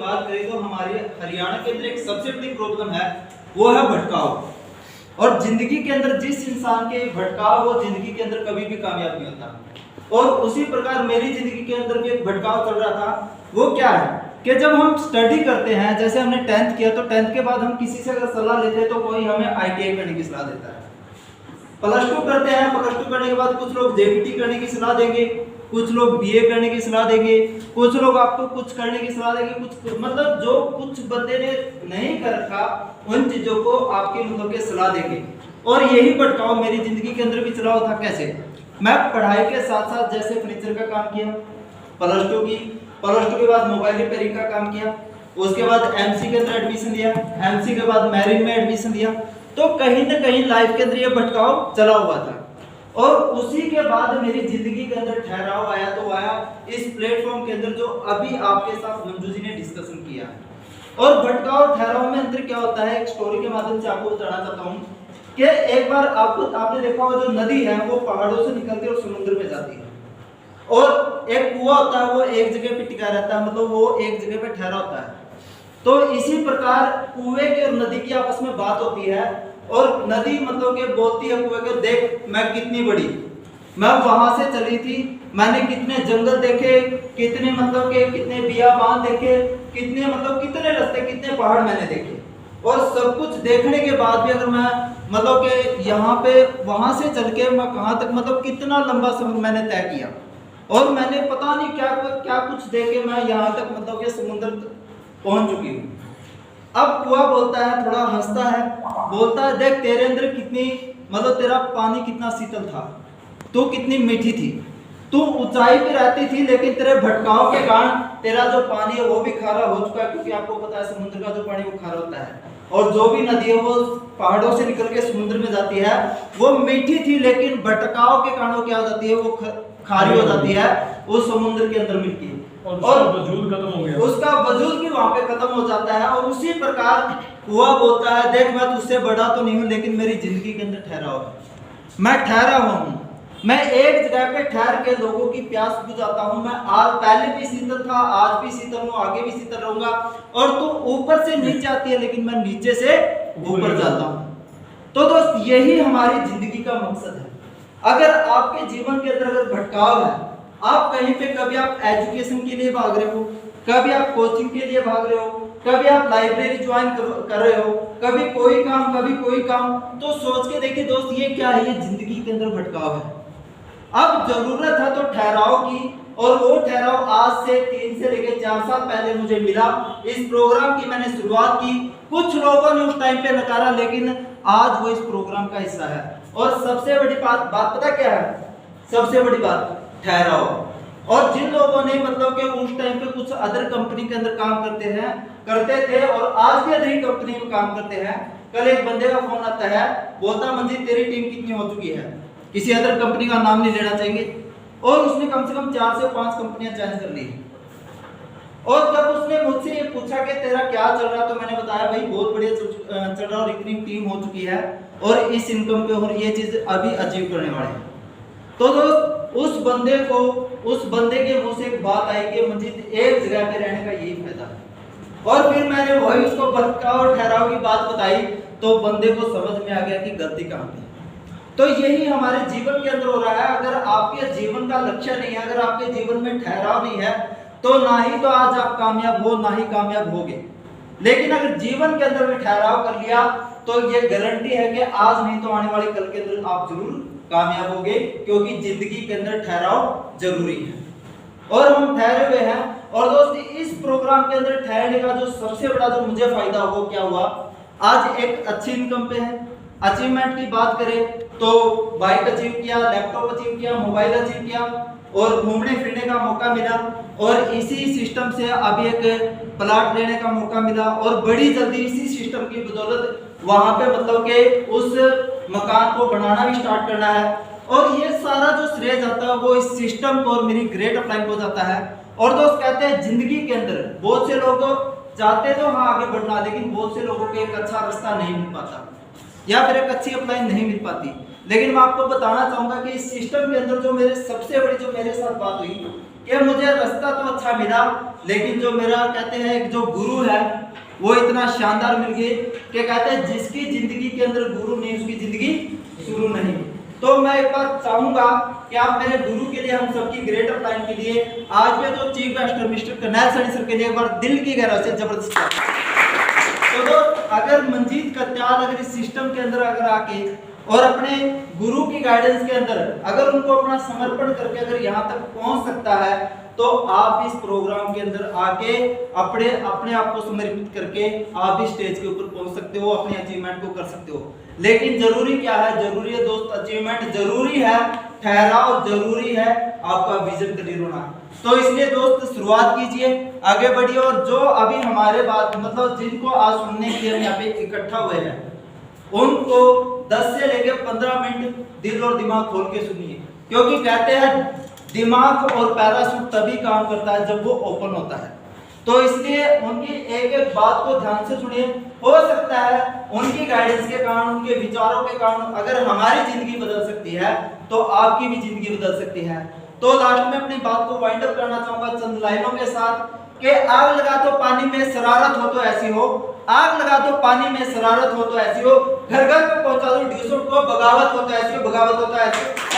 बात करें तो हमारे हरियाणा के अंदर एक सबसे बड़ी प्रॉब्लम है, वो है भटकाव। और जिंदगी के अंदर जिस इंसान के भटकाव, वो जिंदगी के अंदर कभी भी कामयाब नहीं होता। और उसी प्रकार मेरी जिंदगी के अंदर भी एक भटकाव चल रहा था। वो क्या है कि जब हम स्टडी करते हैं, जैसे हमने 10th किया, तो 10th के बाद हम किसी से अगर सलाह लेते हैं तो कोई हमें ITI करने की सलाह देता है। +2 करते हैं, +2 करने के बाद कुछ लोग JPT करने की सलाह देंगे, कुछ लोग BA करने की सलाह देंगे, कुछ लोग आपको कुछ करने की सलाह देंगे, कुछ मतलब जो कुछ बंदे ने नहीं कर रखा उन चीजों को आपके मतलब के सलाह देंगे। और यही भटकाव मेरी जिंदगी के अंदर भी चला हुआ था। कैसे? मैं पढ़ाई के साथ साथ जैसे फर्नीचर का काम किया, +2 की, +2 के बाद मोबाइल रिपेयरिंग का काम किया, उसके बाद MC के अंदर एडमिशन लिया, MC के बाद मैरिन में एडमिशन लिया। तो कहीं ना कहीं लाइफ के अंदर ये भटकाव चला हुआ था। और उसी के बाद मेरी जिंदगी के अंदर ठहराव आया, तो आया इस प्लेटफॉर्म के अंदर जो अभी आपके साथ मंजू जी ने डिस्कशन किया है। और भटकाव ठहराव में अंतर क्या होता है, एक स्टोरी के माध्यम से आपको बताना चाहता हूँ कि एक बार आपने देखा होगा, जो नदी है वो पहाड़ों से निकलती है और समुद्र में जाती है। और एक कुआं होता है, वो एक जगह पे टिका रहता है, मतलब वो एक जगह पे ठहरा होता है। तो इसी प्रकार कुएं के और नदी की आपस में बात होती है, और नदी मतलब के बोलती है कुएं के, देख मैं कितनी बड़ी, मैं वहां से चली थी, मैंने कितने जंगल देखे, कितने मतलब के कितने बियाबान देखे, कितने मतलब कितने रास्ते, कितने पहाड़ मैंने देखे। और सब कुछ देखने के बाद भी अगर मैं मतलब के यहाँ पे वहां से चल के मैं कहाँ तक मतलब कितना लंबा सफर मैंने तय किया, और मैंने पता नहीं क्या क्या कुछ देखे मैं यहाँ तक मतलब के समुद्र पहुंच चुकी हूँ। अब कुआं बोलता है, थोड़ा हंसता है, बोलता है देख तेरे अंदर कितनी मतलब तेरा पानी कितना शीतल था, तू कितनी मीठी थी, तू ऊंचाई पे रहती थी, लेकिन तेरे भटकाव के कारण तेरा जो पानी है वो भी खारा हो चुका है। क्योंकि आपको पता है समुद्र का जो पानी वो खारा होता है, और जो भी नदी है वो पहाड़ों से निकल के समुद्र में जाती है, वो मीठी थी, लेकिन भटकाव के कारण वो क्या हो जाती है, वो खारी हो जाती है उस समुद्र के अंदर मिलती है, और वजूद खत्म हो गया, उसका वजूद भी वहां पे खत्म हो जाता है। और उसी प्रकार कुआं बोलता है देख मैं तुझसे बड़ा तो नहीं हूं, लेकिन मेरी जिंदगी के अंदर ठहरा हुआ, मैं ठहरा हुआ हूं, मैं एक जगह पे ठहर के लोगों की प्यास बुझाता हूं। मैं आज पहले भी शीतल था, आज भी शीतल हूं, आगे भी शीतल रहूंगा। और तू ऊपर से नीचे आती है, लेकिन मैं नीचे से ऊपर जाता हूं। तो दोस्त यही हमारी जिंदगी का मकसद है। अगर आपके जीवन के अंदर अगर भटकाव है, आप कहीं पे कभी आप एजुकेशन के लिए भाग रहे हो, कभी आप कोचिंग के लिए भाग रहे हो, कभी आप लाइब्रेरी ज्वाइन कर रहे हो, कभी कोई काम कभी कोई काम, तो सोच के देखिए दोस्त ये क्या है, ये जिंदगी के अंदर भटकाव है। अब जरूरत है तो ठहराव की, और वो ठहराव आज से 3 से लेकर 4 साल पहले मुझे मिला। इस प्रोग्राम की मैंने शुरुआत की, कुछ लोगों ने उस टाइम पे नकारा, लेकिन आज वो इस प्रोग्राम का हिस्सा है। और सबसे बड़ी बात पता क्या है, सबसे बड़ी बात ठहराव। और जिन लोगों ने मतलब कि उस टाइम पे कुछ अदर कंपनी के अंदर काम करते थे और आज भी अदर कंपनी में काम करते हैं, कल एक बंदे का फोन आता है, बोलता मंजीत तेरी टीम कितनी हो चुकी है, किसी अदर कंपनी का नाम नहीं लेना चाहेंगे, और उसने कम से कम 4 से 5 कंपनियां चेंज कर ली। और जब उसने मुझसे ये पूछा कि तेरा क्या चल रहा, तो मैंने बताया भाई बहुत बढ़िया चल रहा, और इतनी टीम हो चुकी है और इस इनकम पे और ये चीज अभी अचीव करने वाले हैं। तो दोस्त उस बंदे के मुंह से एक बात आई कि मंजीत एक जगह पे रहने का यही फायदा है। और फिर मैंने वही उसको भटकाव और ठहराव की बात बताई, तो बंदे को समझ में आ गया कि गलती कहाँ पे। तो यही हमारे जीवन के अंदर हो रहा है। अगर आपके जीवन का लक्ष्य नहीं है, अगर आपके जीवन में ठहराव नहीं है, तो ना ही तो आज आप कामयाब हो, ना ही कामयाब होगे। लेकिन अगर जीवन के अंदर में ठहराव कर लिया, तो ये गारंटी है कि आज नहीं तो आने वाले कल के अंदर आप जरूर कामयाब होगे, क्योंकि जिंदगी के अंदर ठहराव जरूरी है। और हम ठहरे हुए हैं। और दोस्त इस प्रोग्राम के अंदर ठहरने का जो सबसे बड़ा जो मुझे फायदा हो वो क्या हुआ, आज एक अच्छी इनकम पे है। अचीवमेंट की बात करें तो बाइक अचीव किया, लैपटॉप अचीव किया, मोबाइल अचीव किया, और घूमने फिरने का मौका मिला, और इसी सिस्टम से अभी एक प्लॉट लेने का मौका मिला, और बड़ी जल्दी इसी सिस्टम की बदौलत वहां पे मतलब के उस मकान को बनाना भी स्टार्ट करना है। और ये सारा जो श्रेय जाता है वो इस सिस्टम को और मेरी ग्रेट अपलाइन को जाता है। और दोस्त कहते हैं जिंदगी के अंदर बहुत से लोग चाहते तो हाँ आगे बढ़ना, लेकिन बहुत से लोगों को एक अच्छा रास्ता नहीं मिल पाता, या फिर एक अच्छी अपलाइन नहीं मिल पाती। लेकिन मैं आपको बताना चाहूंगा कि इस सिस्टम के अंदर जो मेरे सबसे बड़ी जो मेरे साथ बात हुई कि मुझे रास्ता तो अच्छा मिला, लेकिन जो मेरा कहते हैं जो गुरु है वो इतना शानदार मिल गए कि कहते हैं जिसकी जिंदगी के अंदर गुरु नहीं उसकी जिंदगी शुरू नहीं। तो मैं एक बार चाहूंगा कि आप मेरे गुरु के लिए, हम सबकी ग्रेट अपलाइन के लिए, आज के जो chief guest mister Karnail Saini sir के लिए एक बार दिल की गहराई से जबरदस्त। तो दोस्त, अगर मंजीत कत्याल अगर इस सिस्टम के अंदर अगर आके और अपने गुरु की गाइडेंस के अंदर अगर उनको अपना समर्पण करके अगर यहाँ तक पहुंच सकता है, तो आप इस प्रोग्राम के अंदर आके अपने आप को समर्पित करके आप भी स्टेज के ऊपर पहुंच सकते हो, अपने अचीवमेंट को कर सकते हो। लेकिन जरूरी क्या है? जरूरी है दोस्त अचीवमेंट, जरूरी है ठहराव, जरूरी है आपका विजन क्लियर होना। तो इसलिए दोस्त शुरुआत कीजिए, आगे बढ़िए, और जो अभी हमारे बात मतलब जिनको आज सुनने के लिए हम यहाँ पे इकट्ठा हुए हैं, उनको 10 से लेकर 15 मिनट दिल और दिमाग खोल के सुनिए, क्योंकि कहते हैं दिमाग और पैराशूट तभी काम करता है जब वो ओपन होता है। तो इसलिए उनकी एक एक बात को ध्यान से सुनिए। हो सकता है उनकी गाइडेंस के कारण, उनके विचारों के कारण अगर हमारी जिंदगी बदल सकती है तो आपकी भी जिंदगी बदल सकती है। तो लास्ट में अपनी बात को वाइंड अप करना चाहूंगा चंद लाइनों के साथ कि आग लगा दो पानी में शरारत हो तो ऐसी हो, आग लगा दो पानी में शरारत हो तो ऐसी हो, घर घर पे पहुंचा दो ड्यूसों को, बगावत हो तो ऐसी हो, बगावत हो तो ऐसी हो।